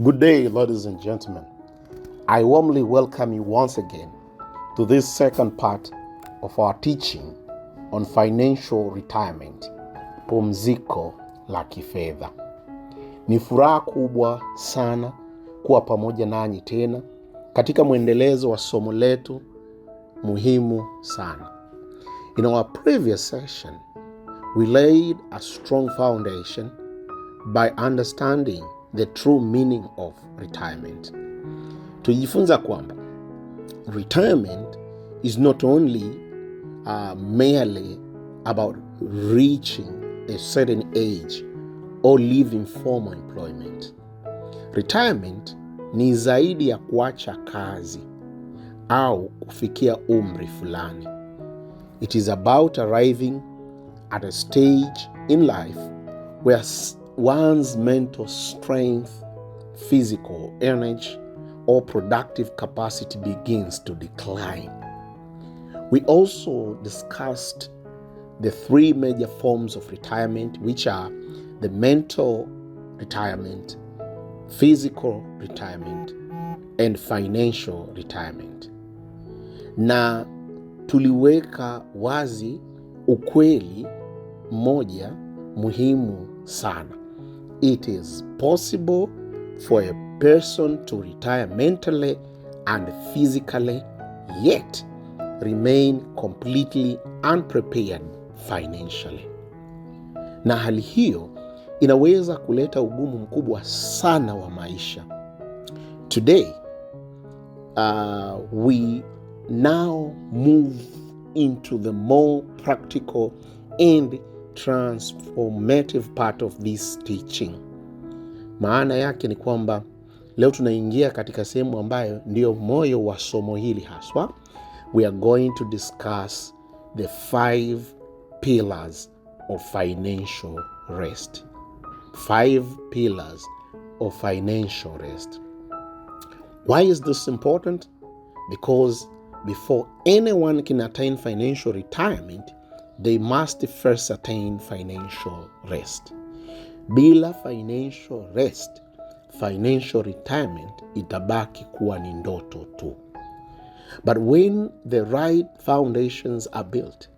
Good day, ladies and gentlemen. I warmly welcome you once again to this second part of our teaching on financial retirement, pumziko la kifedha. Ni furaha kubwa sana kuwa pamoja nanyi tena katika mwendelezo wa somo letu muhimu sana. In our previous session, we laid a strong foundation by understanding the true meaning of retirement. Tujifunza kwamba retirement is not only merely about reaching a certain age or leaving formal employment. Retirement ni zaidi ya kuacha kazi au kufikia umri fulani. It is about arriving at a stage in life where one's mental strength, physical energy, or productive capacity begins to decline. We also discussed the three major forms of retirement, which are the mental retirement, physical retirement, and financial retirement. Na tuliweka wazi ukweli moja muhimu sana. It is possible for a person to retire mentally and physically, yet remain completely unprepared financially. Na hali hiyo inaweza kuleta ugumu mkubwa sana wa maisha. Today, we now move into the more practical and transformative part of this teaching. Maana yake ni kwamba leo tunaingia katika sehemu ambayo ndio moyo wa somo hili haswa. We are going to discuss the 5 pillars of financial rest. 5 pillars of financial rest. Why is this important? Because before anyone can attain financial retirement, they must first attain financial rest. Bila financial rest, financial retirement itabaki kuwa ni ndoto tu. But when the right foundations are built,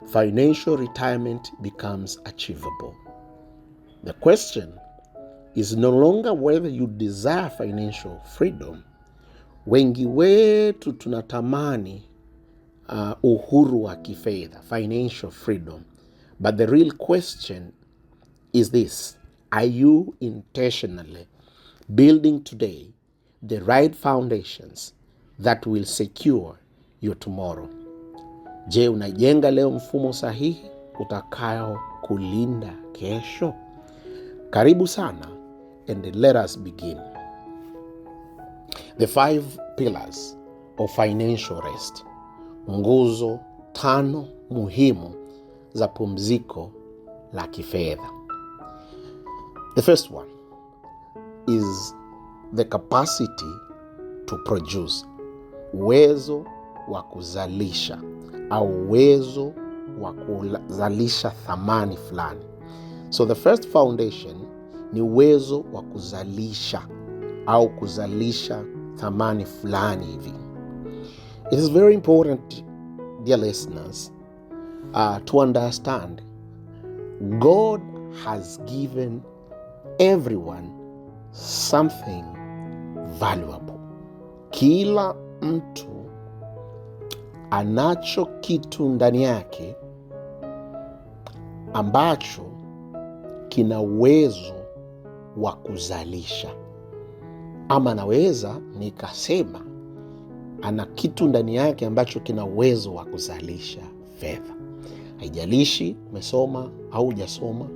financial retirement becomes achievable. The question is no longer whether you desire financial freedom. Wengi wetu tunatamani uhuru wa kifedha, financial freedom. But the real question is this: are you intentionally building today the right foundations that will secure your tomorrow? Je, unajenga leo mfumo sahihi utakao kulinda kesho? Karibu sana, and let us begin. The 5 pillars of financial rest. Nguzo 5 muhimu za pumziko la kifedha. The first one is the capacity to produce. Uwezo wa kuzalisha au uwezo wa kuzalisha thamani fulani. So the first foundation ni uwezo wa kuzalisha au kuzalisha thamani fulani hivi. It is very important, dear listeners, to understand God has given everyone something valuable. Kila mtu anacho kitu ndani yake ambacho kina uwezo wa kuzalisha. Ama naweza nikasema ana kitu ndani yake ambacho kina uwezo wa kuzalisha fedha. Haijalishi umesoma au hujasoma,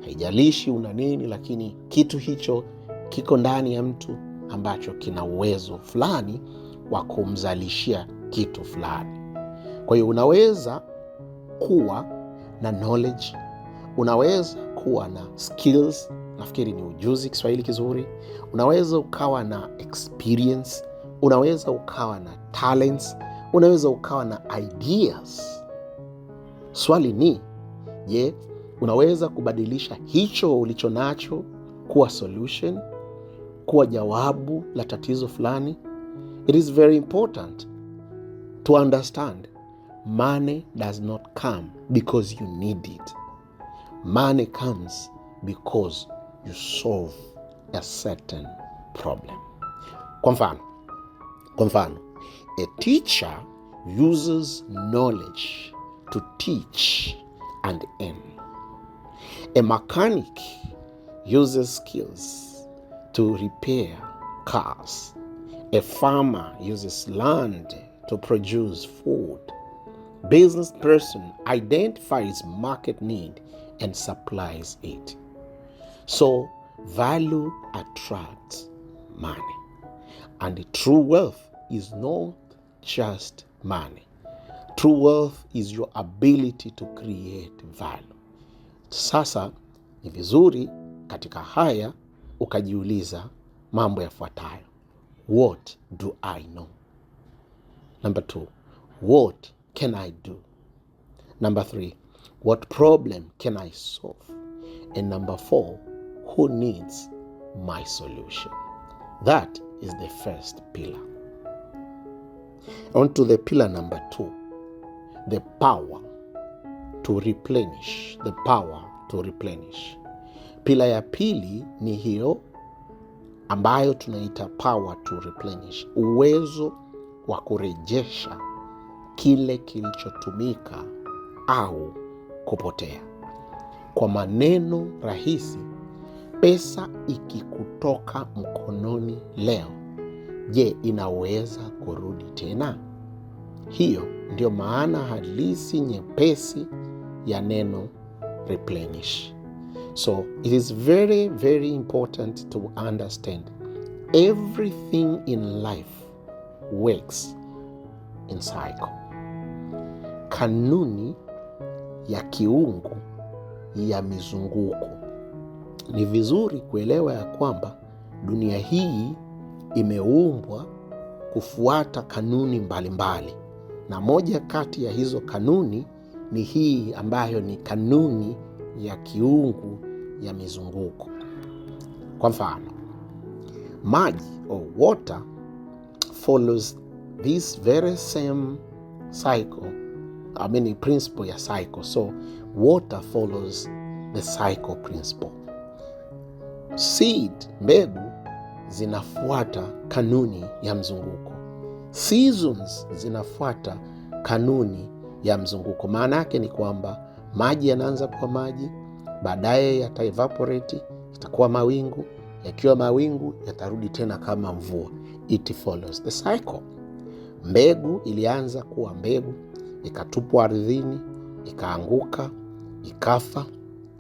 haijalishi una nini, lakini kitu hicho kiko ndani ya mtu ambacho kina uwezo fulani wa kumzalishia kitu fulani. Kwa hiyo unaweza kuwa na knowledge, unaweza kuwa na skills, nafikiri ni ujuzi Kiswahili kizuri, unaweza ukawa na experience, unaweza ukawa na talents, unaweza ukawa na ideas. Swali ni, je, unaweza kubadilisha hicho ulicho nacho kuwa solution? kuwa jawabu la tatizo fulani, it is very important to understand money does not come because you need it. Money comes because you solve a certain problem. Kwa mfano, a teacher uses knowledge to teach and earn. A mechanic uses skills to repair cars. A farmer uses land to produce food. Business person identifies market need and supplies it. So value attracts money. And true wealth is not just money. True wealth is your ability to create value. Sasa ni vizuri katika haya ukajiuliza mambo yafuatayo. What do I know? Number 2, what can I do? Number 3, what problem can I solve? And number 4, who needs my solution? That is the first pillar. On to the pillar number 2, the power to replenish. The power to replenish. Pillar ya pili ni hiyo ambayo tunaita power to replenish, uwezo wa kurejesha kile kilichotumika au kupotea. Kwa maneno rahisi, pesa ikikutoka mkononi leo, je, inaweza kurudi tena? Hiyo ndio maana halisi nyepesi ya neno replenish. So it is very, very important to understand everything in life works in cycle. Kanuni ya kiungu ya mizunguko. Ni vizuri kuelewa ya kwamba dunia hii imeumbwa kufuata kanuni mbalimbali. Na moja kati ya hizo kanuni ni hii ambayo ni kanuni ya kiungu ya mizunguko. Kwa mfano, maji or water follows this very same cycle. Principle ya cycle. So water follows the cycle principle. Seed, mbegu, zinafuata kanuni ya mzunguko. Seasons zinafuata kanuni ya mzunguko. Maana yake ni kwamba maji yanaanza kuwa maji, baadaye yata evaporate, itakuwa mawingu, yakiwa mawingu yatarudi tena kama mvua. It follows the cycle. Mbegu ilianza kuwa mbegu, ikatupwa ardhini, ikaanguka, ikafa,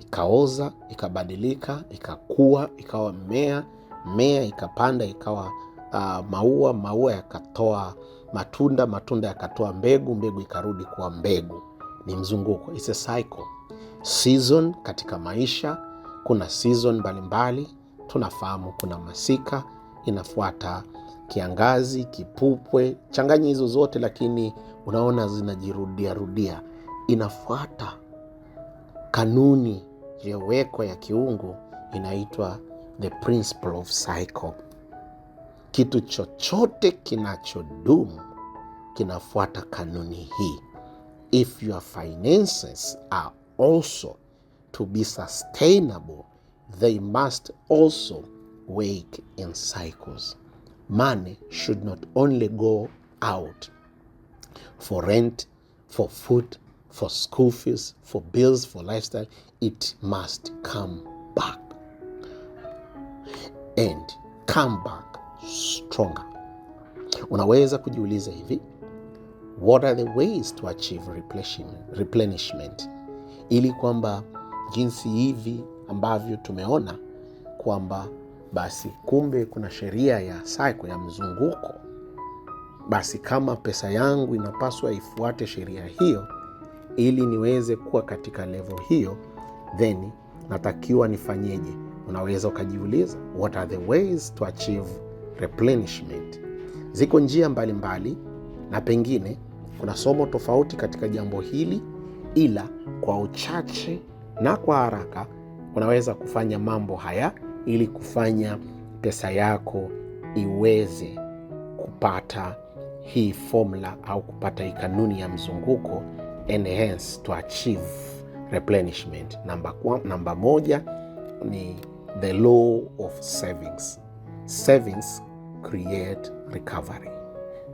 ikaoza, ikabadilika, ikakua, ikawa mmea ikapanda, ikawa maua yakatoa matunda yakatoa mbegu ikarudi kuwa mbegu. Ni mzunguko. It's a cycle. Season katika maisha, kuna season mbalimbali. Tunafahamu kuna masika, inafuata kiangazi, kipupwe, changanya hizo zote, lakini unaona zinajirudia. Inafuata kanuni iliyowekwa ya kiungu, inaitwa the principle of cycle. Kitu chochote kinachodumu kinafuata kanuni hii. If your finances are also to be sustainable, they must also work in cycles. Money should not only go out for rent, for food, for school fees, for bills, for lifestyle. It must come back and come back stronger. Unaweza kujiuliza hivi, what are the ways to achieve replenishment? Ili kwamba jinsi hivi ambavyo tumeona kwamba basi kumbe kuna sheria ya cycle ya mzunguko. Basi kama pesa yangu inapaswa ifuate sheria hiyo ili niweze kuwa katika level hiyo, then natakiwa nifanyeje? Unaweza ukajiuliza, what are the ways to achieve replenishment? Ziko njia mbalimbali na pengine kuna somo tofauti katika jambo hili, ila kwa uchache na kwa haraka unaweza kufanya mambo haya ili kufanya pesa yako iweze kupata hii formula au kupata hii kanuni ya mzunguko, and hence to achieve replenishment. Namba moja ni the law of savings. Savings create recovery.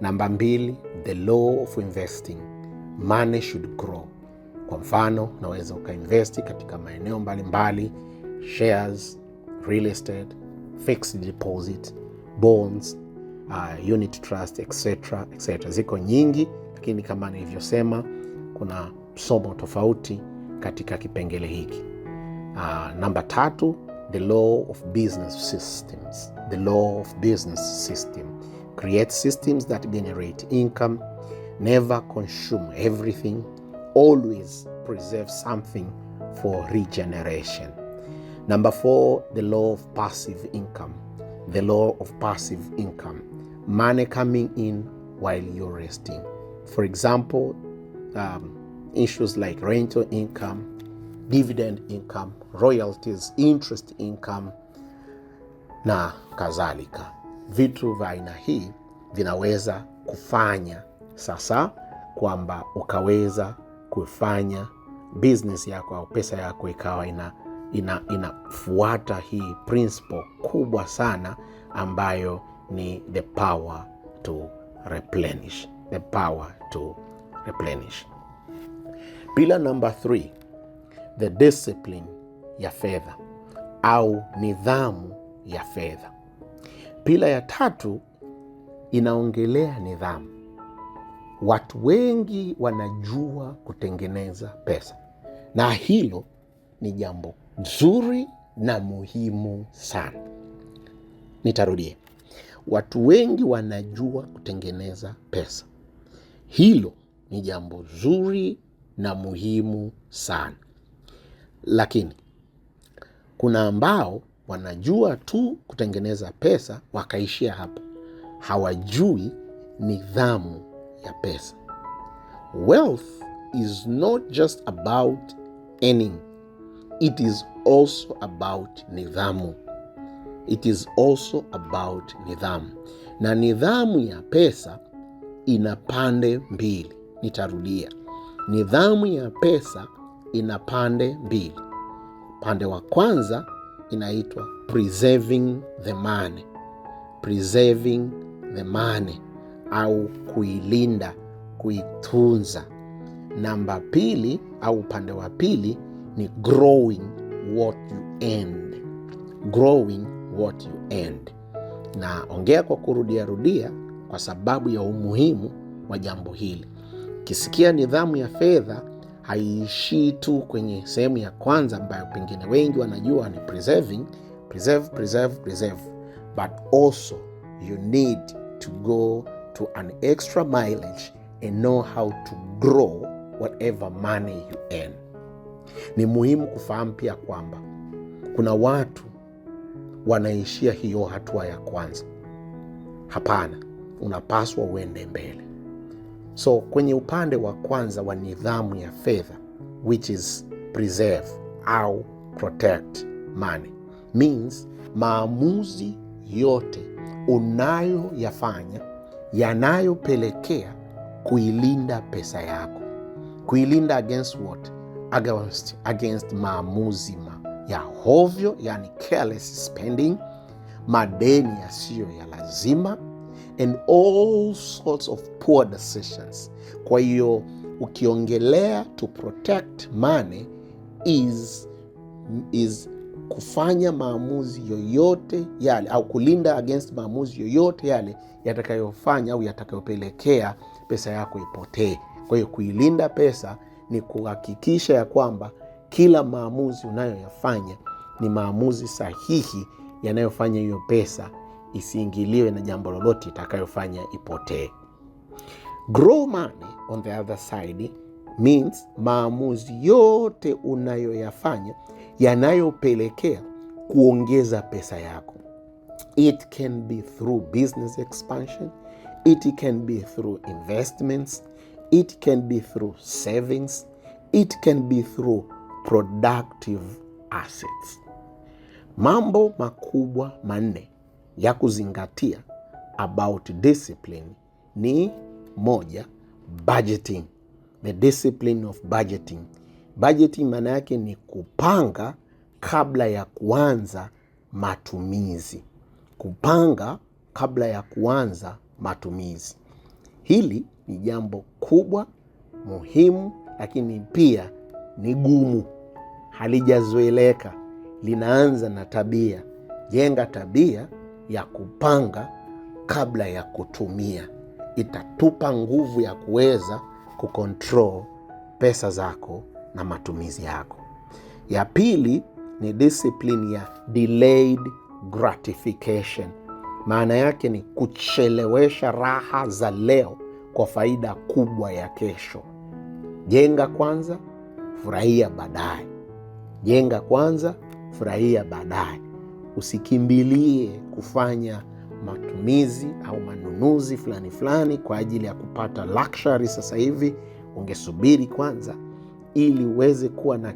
Namba mbili, the law of investing. Money should grow. Kwa mfano, unaweza ukainvesti katika maeneo mbalimbali, shares, real estate, fixed deposit, bonds, unit trust, etc. Ziko nyingi, lakini kama nilivyosema, kuna somo tofauti katika kipengele hiki. Namba tatu, the law of business systems. The law of business system. Create systems that generate income, never consume everything, always preserve something for regeneration. Number 4, the law of passive income. The law of passive income. Money coming in while you're resting. For example, issues like rental income, dividend income, royalties, interest income na kadhalika. Vitu vya aina hii vinaweza kufanya sasa kwamba ukaweza kufanya business yako au pesa yako ikawa inafuata hii principle kubwa sana ambayo ni the power to replenish. The power to replenish. Pila number 3, the discipline ya fedha au nidhamu ya fedha. Pila ya 3 inaongelea nidhamu. Watu wengi wanajua kutengeneza pesa, na hilo ni jambo nzuri na muhimu sana. Nitarudie. Watu wengi wanajua kutengeneza pesa. Hilo ni jambo zuri na muhimu sana. Lakini kuna ambao wanajua tu kutengeneza pesa wakaishia hapo. Hawajui nidhamu ya pesa. Wealth is not just about earning. It is also about nidhamu. It is also about nidhamu. Na nidhamu ya pesa ina pande mbili. Nitarudia. Nidhamu ya pesa ina pande mbili. Pande wa kwanza inaitwa preserving the money. Preserving the money au kuilinda, kuitunza. Namba pili au upande wa pili ni growing what you earned. Growing what you earned. Na ongea kwa kurudia kwa sababu ya umuhimu wa jambo hili. Kisikia nidhamu ya fedha haiishii tu kwenye sehemu ya kwanza ambayo pengine wengi wanajua ni preserve. But also you need to go to an extra mileage and know how to grow whatever money you earn. Ni muhimu kufahamu pia kwamba kuna watu wanaishia hiyo hatua ya kwanza. Hapana, unapaswa uende mbele. So kwenye upande wa kwanza wa nidhamu ya fedha, which is preserve au protect money, means maamuzi yote unayoyafanya yanayopelekea kuilinda pesa yako. Kuilinda against what? Against maamuzi ya hovyo, yani careless spending, madeni yasiyo ya lazima, and all sorts of poor decisions. Kwa hiyo ukiongelea to protect money is kufanya maamuzi yoyote yale au kulinda against maamuzi yoyote yale yatakayofanya au yatakayopelekea pesa yako ipotee. Kwa hiyo kuilinda pesa ni kuhakikisha ya kwamba kila maamuzi unayoyafanya ni maamuzi sahihi yanayofanya hiyo pesa isiingiliwe na jambo lolote itakayofanya ipotee. Grow money on the other side means maamuzi yote unayoyafanya yanayopelekea kuongeza pesa yako. It can be through business expansion. It can be through investments. It can be through savings. It can be through productive assets. Mambo makubwa manne ya kuzingatia about discipline ni moja, budgeting. The discipline of budgeting. Budgeting maana yake ni kupanga kabla ya kuanza matumizi. Kupanga kabla ya kuanza matumizi. Hili ni jambo kubwa, muhimu, lakini pia ni gumu. Halijazoeleka. Linaanza na tabia. Jenga tabia ya kupanga kabla ya kutumia. Itatupa nguvu ya kuweza kucontrol pesa zako na matumizi yako. Ya pili ni discipline ya delayed gratification. Maana yake ni kuchelewesha raha za leo kwa faida kubwa ya kesho. Jenga kwanza, furahia baadaye. Jenga kwanza, furahia baadaye. Usikimbilie kufanya matumizi au manunuzi fulani fulani kwa ajili ya kupata luxury sasa hivi. Ungesubiri kwanza ili uweze kuwa na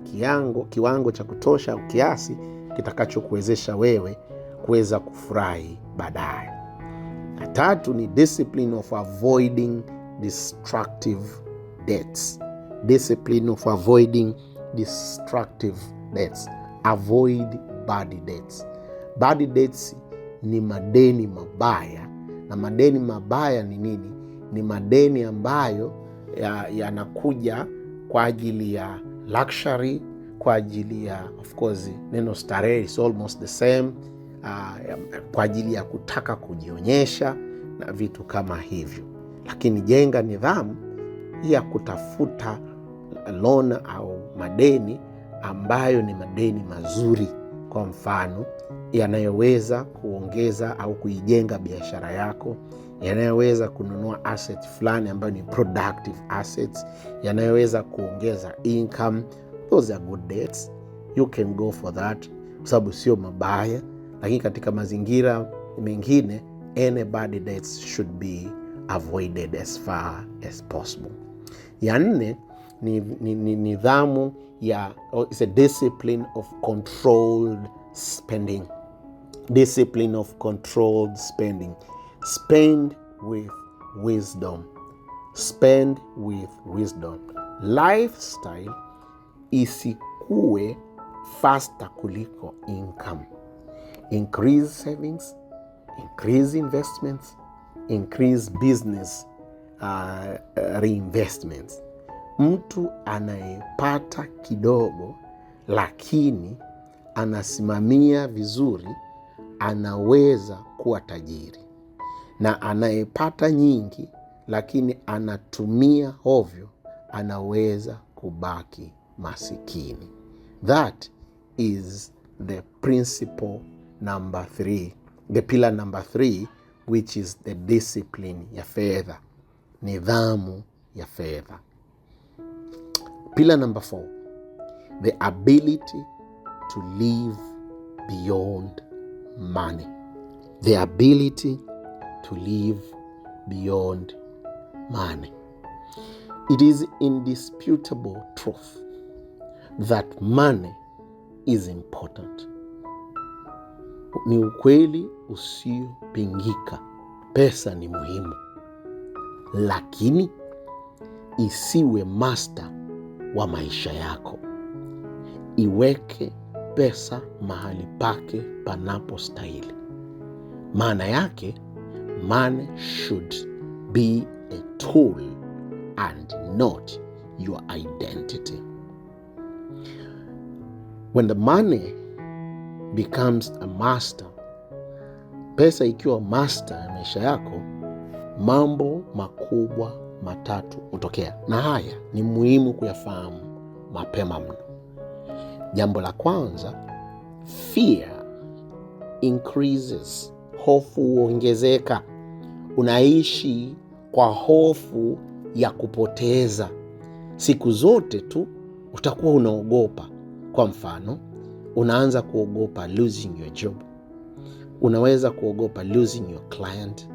kiwango cha kutosha au kiasi kitakachokuwezesha wewe kuweza kufurahi baadaye. Na tatu ni discipline of avoiding destructive debts. Discipline of avoiding destructive debts. Avoid bad debts. Bad debts ni madeni mabaya. Na madeni mabaya ni nini? Ni madeni ambayo yanakuja kwa ajili ya luxury, kwa ajili ya, of course, neno starehe is almost the same, kwa ajili ya kutaka kujionyesha na vitu kama hivyo. Lakini jenga nidhamu ya kutafuta loan au madeni ambayo ni madeni mazuri, kwa mfano yanayoweza kuongeza au kuijenga biashara yako, yanayoweza kununua asset fulani ambayo ni productive assets, yanayoweza kuongeza income. Those are good debts. You can go for that, kwa sababu sio mabaya. Lakini katika mazingira mengine, any bad debts should be avoided as far as possible. Ya nne ni nidhamu ya, it's a discipline of controlled spending. Discipline of controlled spending. Spend with wisdom. Spend with wisdom. Lifestyle isikue faster kuliko income. Increase savings, increase investments, increase business reinvestments. Mtu anayepata kidogo lakini anasimamia vizuri anaweza kuwa tajiri, na anayepata nyingi lakini anatumia ovyo anaweza kubaki masikini. That is the principle number 3, the pillar number 3, which is the discipline ya fedha, nidhamu ya fedha. Pillar number 4, the ability to live beyond money. The ability to live beyond money. It is indisputable truth that money is important. Ni ukweli usiopingika, pesa ni muhimu, lakini isiwe master wa maisha yako. Iweke pesa mahali pake panapostahili. Maana yake, money should be a tool and not your identity. When the money becomes a master, pesa ikiwa master ya maisha yako, mambo makubwa matatu hutokea, na haya ni muhimu kuyafahamu mapema mno. Jambo la kwanza, fear increases. Hofu huongezeka. Unaishi kwa hofu ya kupoteza. Siku zote tu utakuwa unaogopa. Kwa mfano, unaanza kuogopa losing your job. Unaweza kuogopa losing your client.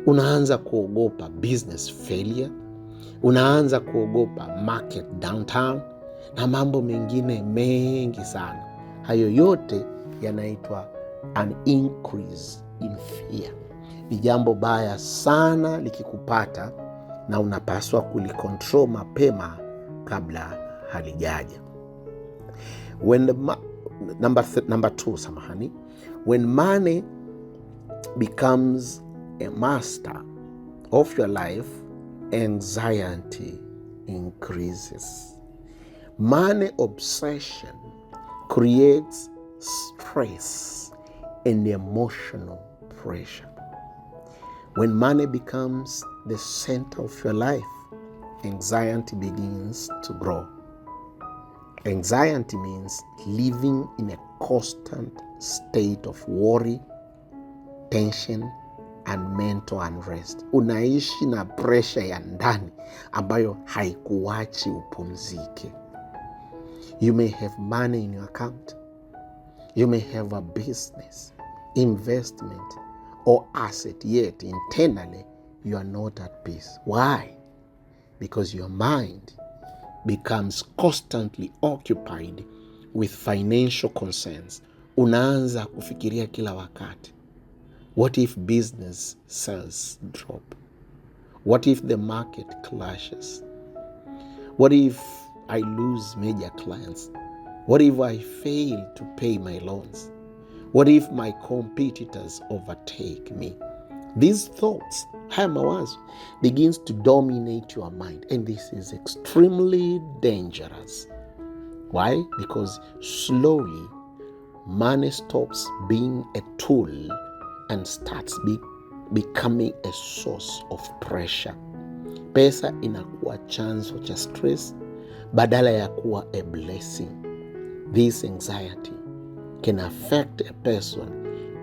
Unaanza kuogopa business failure. Unaanza kuogopa market downtown na mambo mengine mengi sana. Hayo yote yanaitwa an increase in fear. Ni jambo baya sana likikupata, na unapaswa kulikontrol mapema kabla halijaja. Number two, when money becomes a master of your life, anxiety increases. Money obsession creates stress and emotional pressure. When money becomes the center of your life, anxiety begins to grow. Anxiety means living in a constant state of worry, tension, and mental unrest. Unaishi na pressure ya ndani ambayo haikuachi upumzike. You may have money in your account. You may have a business, investment, or asset, yet internally you are not at peace. Why? Because your mind becomes constantly occupied with financial concerns. Unaanza kufikiria kila wakati. What if business sales drop? What if the market clashes? What if I lose major clients? What if I fail to pay my loans? What if my competitors overtake me? These thoughts, haya mawazo, begins to dominate your mind, and this is extremely dangerous. Why? Because slowly money stops being a tool and starts becoming a source of pressure. Pesa inakuwa chanzo cha stress badala ya kuwa a blessing. This anxiety can affect a person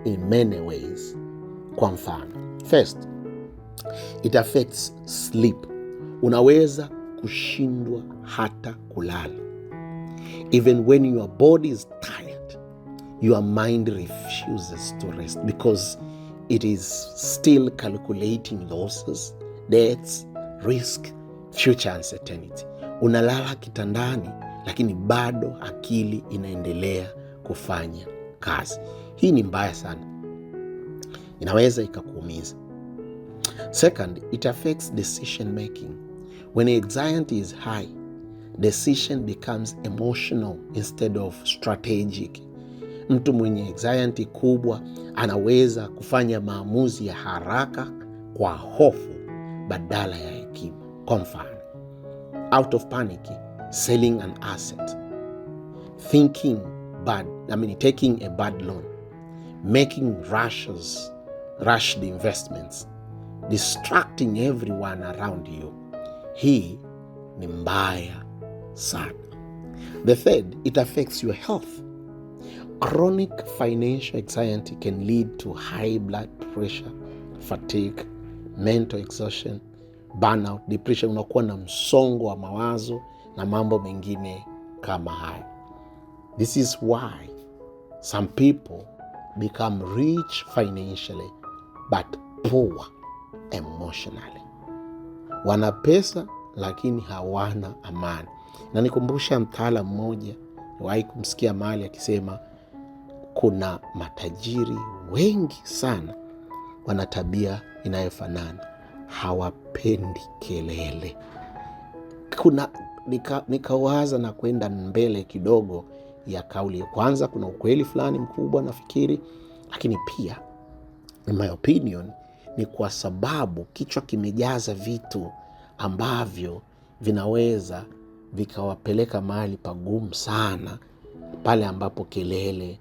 in many ways. Kwa mfano, first, it affects sleep. Unaweza kushindwa hata kulala. Even when your body is tired, your mind refuses to rest because it is still calculating losses, debts, risk, future uncertainty. Unalala kitandani, lakini bado akili inaendelea kufanya kazi. Hii ni mbaya sana. Inaweza ikakuumiza. Second, it affects decision making. When anxiety is high, decision becomes emotional instead of strategic. Mtu mwenye anxiety kubwa anaweza kufanya maamuzi ya haraka kwa hofu badala ya hekima. Kwa mfano, out of panic, selling an asset, taking a bad loan, making rushed investments, distracting everyone around you. Hii ni mbaya sana. The third, it affects your health. Chronic financial anxiety can lead to high blood pressure, fatigue, mental exhaustion, burnout, depression. Unakuwa na msongo wa mawazo na mambo mengine kama haya. This is why some people become rich financially but poor emotionally. Wana pesa lakini hawana amani. Na nikumbusha mtaala mmoja, wahi kumsikia mahali akisema kuna matajiri wengi sana wana tabia inayofanana. Hawapendi kelele. Nikawaza na kwenda mbele kidogo ya kauli. Kwanza kuna ukweli fulani mkubwa nafikiri, lakini pia in my opinion ni kwa sababu kichwa kimejaza vitu ambavyo vinaweza vikawapeleka mahali pagumu sana pale ambapo kelele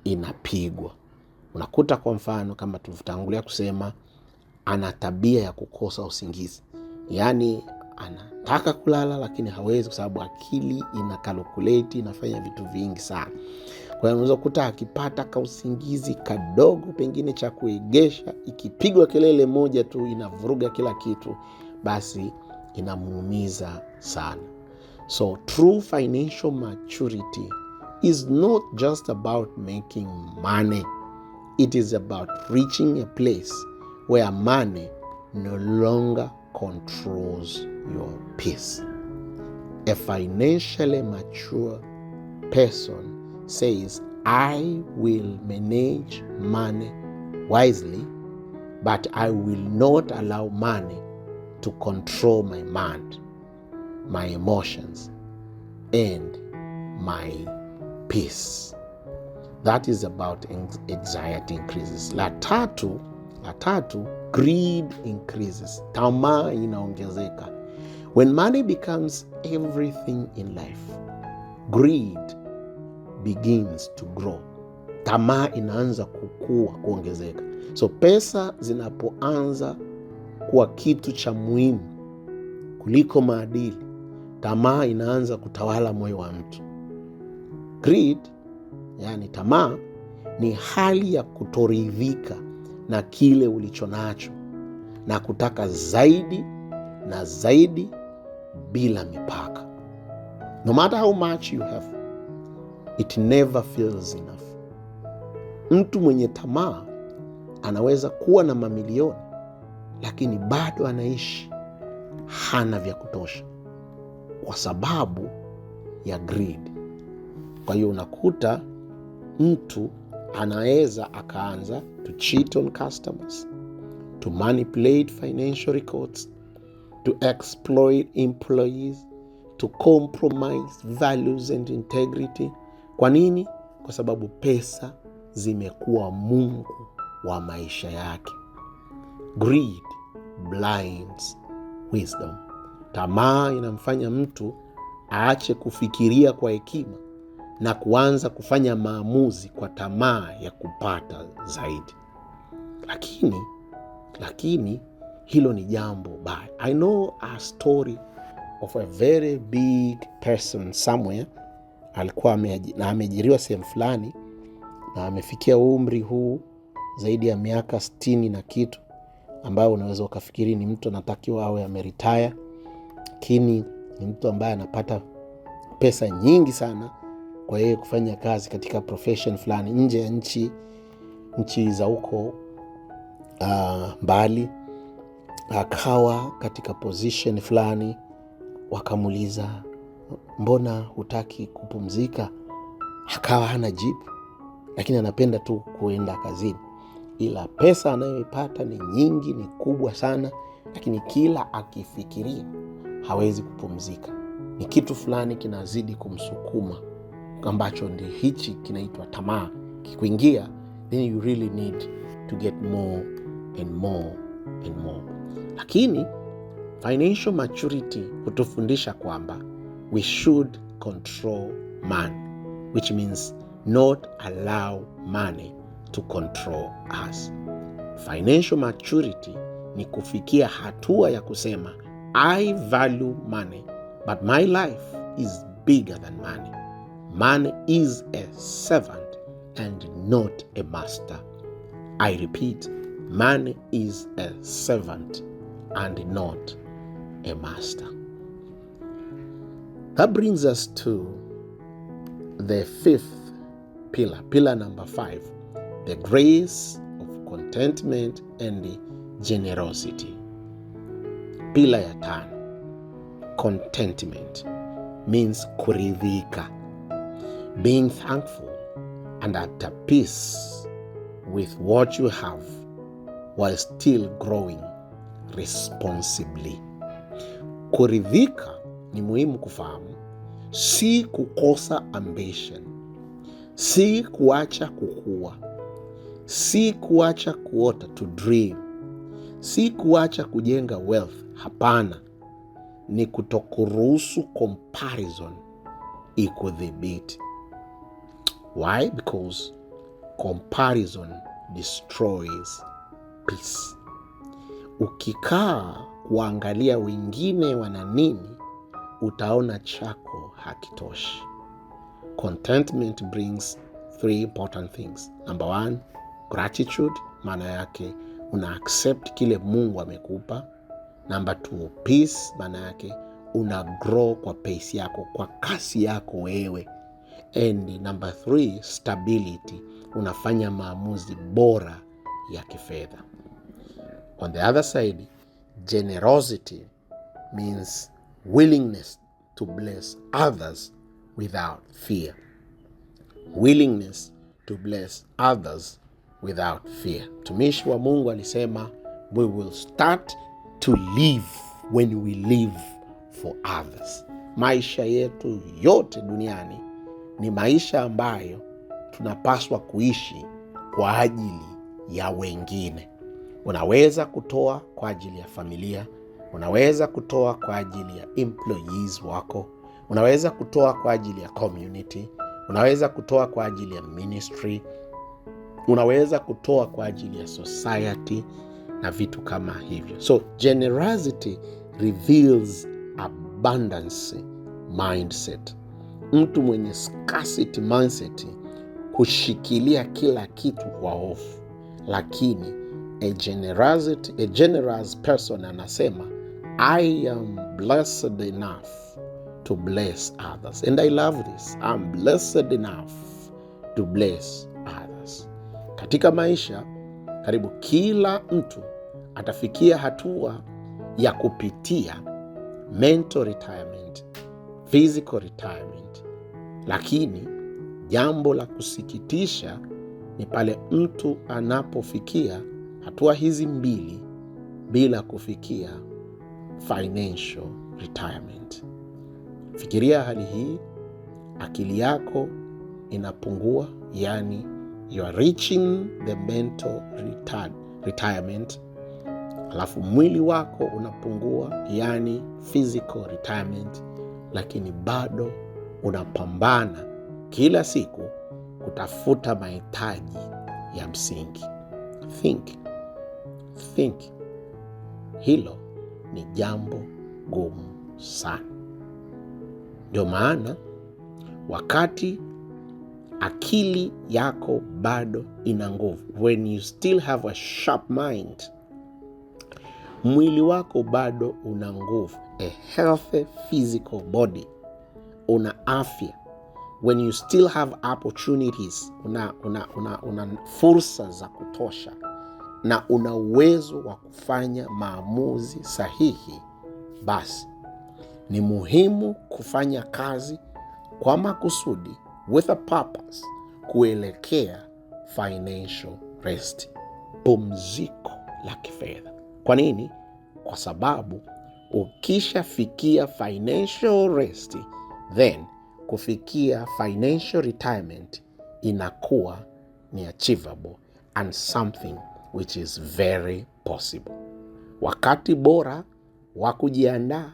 inapigwa. Unakuta kwa mfano kama tulivyotangulia kusema, ana tabia ya kukosa usingizi. Yaani anataka kulala lakini hawezi kwa sababu akili ina calculate, inafanya vitu vingi sana. Kwa hiyo unaweza kukuta akipata ka usingizi kadogo pengine cha kuegesha, ikipigwa kelele moja tu inavuruga kila kitu, basi inamuumiza sana. So true financial maturity is not just about making money. It is about reaching a place where money no longer controls your peace. A financially mature person says, I will manage money wisely, but I will not allow money to control my mind, my emotions, and my peace. That is about anxiety increases. La tatu, greed increases. Tamaa inaongezeka. When money becomes everything in life, greed begins to grow. Tamaa inaanza kuongezeka. So pesa zinapoanza kuwa kitu cha muhimu kuliko maadili, tamaa inaanza kutawala moyo wa mtu. Greed, yani tamaa, ni hali ya kutoridhika na kile ulicho nacho na kutaka zaidi na zaidi bila mipaka. No matter how much you have, it never feels enough. Mtu mwenye tamaa anaweza kuwa na mamilioni, lakini bado anaishi hana vya kutosha kwa sababu ya greed. Kwa hiyo unakuta mtu anaweza akaanza to cheat on customers, to manipulate financial records, to exploit employees, to compromise values and integrity. Kwa nini? Kwa sababu pesa zimekuwa mungu wa maisha yake. Greed blinds wisdom. Tamaa inamfanya mtu aache kufikiria kwa hekima na kuanza kufanya maamuzi kwa tamaa ya kupata zaidi. Lakini hilo ni jambo baya. I know a story of a very big person somewhere. Alikuwa ameajiriwa sehemu fulani na amefikia umri huu zaidi ya miaka 60 na kitu, ambao unaweza ukafikiri ni mtu anatakiwa awe ameretire, lakini ni mtu ambaye anapata pesa nyingi sana kwa yeye kufanya kazi katika profession fulani nje ya nchi za huko mbali. Akawa katika position fulani, wakamuuliza, mbona hutaki kupumzika? Akawa hana jibu, lakini anapenda tu kuenda kazini. Ila pesa anayoipata ni nyingi, ni kubwa sana, lakini kila akifikiria hawezi kupumzika. Ni kitu fulani kinazidi kumsukuma, ambacho ndi hichi kinaitwa tamaa. Kikuingia, then you really need to get more and more and more. Lakini financial maturity hutufundisha kwamba we should control money, which means not allow money to control us. Financial maturity ni kufikia hatua ya kusema, I value money, but my life is bigger than money. Money is a servant and not a master. I repeat, money is a servant and not a master. That brings us to the 5th pillar, pillar number 5, the grace of contentment and the generosity. Pillar ya 5, contentment, means kuridhika, being thankful and at peace with what you have while still growing responsibly. Kuridhika ni muhimu kufahamu, si kukosa ambition, si kuacha kukua, si kuacha kuota to dream, si kuacha kujenga wealth. Hapana, ni kutokuruhusu comparison ikudhibiti. Why? Because comparison destroys peace. Ukikaa kuangalia wengine wana nini, utaona chako hakitoshi. Contentment brings 3 important things. Number 1, gratitude, maana yake una accept kile Mungu amekupa. Number 2, peace, maana yake una grow kwa pace yako, kwa kasi yako wewe. And number 3, stability, unafanya maamuzi bora ya kifedha. On the other side, generosity means willingness to bless others without fear. Willingness to bless others without fear. Mtumishi wa Mungu alisema, we will start to live when we live for others. Maisha yetu yote duniani ni maisha ambayo tunapaswa kuishi kwa ajili ya wengine. Unaweza kutoa kwa ajili ya familia, unaweza kutoa kwa ajili ya employees wako, unaweza kutoa kwa ajili ya community, unaweza kutoa kwa ajili ya ministry, unaweza kutoa kwa ajili ya society na vitu kama hivyo. So generosity reveals abundance mindset. Mtu mwenye scarcity mindset hushikilia kila kitu kwa hofu, lakini a generous person anasema, I am blessed enough to bless others. And I love this. I'm blessed enough to bless others. Katika maisha, karibu kila mtu atafikia hatua ya kupitia mental retirement, physical retirement. Lakini jambo la kusikitisha ni pale mtu anapofikia hatua hizi mbili bila kufikia financial retirement. Fikiria hali hii, akili yako inapungua, yani you are reaching the mental retirement, alafu mwili wako unapungua, yani physical retirement, lakini bado unapambana kila siku kutafuta mahitaji ya msingi. Think. Hilo ni jambo gumu sana. Ndio maana wakati akili yako bado ina nguvu, when you still have a sharp mind, mwili wako bado una nguvu, a healthy physical body, una afya, when you still have opportunities, una fursa za kutosha na una uwezo wa kufanya maamuzi sahihi, basi ni muhimu kufanya kazi kwa makusudi, with a purpose, kuelekea financial rest, pumziko la kifedha. Kwa nini? Kwa sababu ukishafikia financial rest, then kufikia financial retirement inakuwa ni achievable and something which is very possible. Wakati bora wa kujiandaa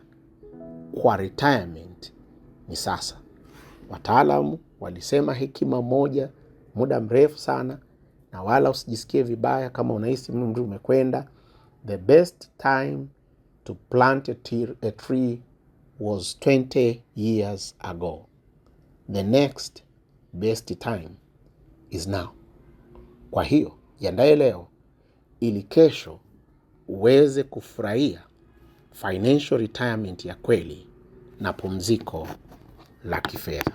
kwa retirement ni sasa. Wataalamu walisema hekima moja muda mrefu sana, na wala usijisikie vibaya kama unahisi umri umekwenda. The best time to plant a tree was 20 years ago. The next best time is now. Kwa hiyo, jiandae leo ili kesho uweze kufurahia financial retirement ya kweli na pumziko la kifedha.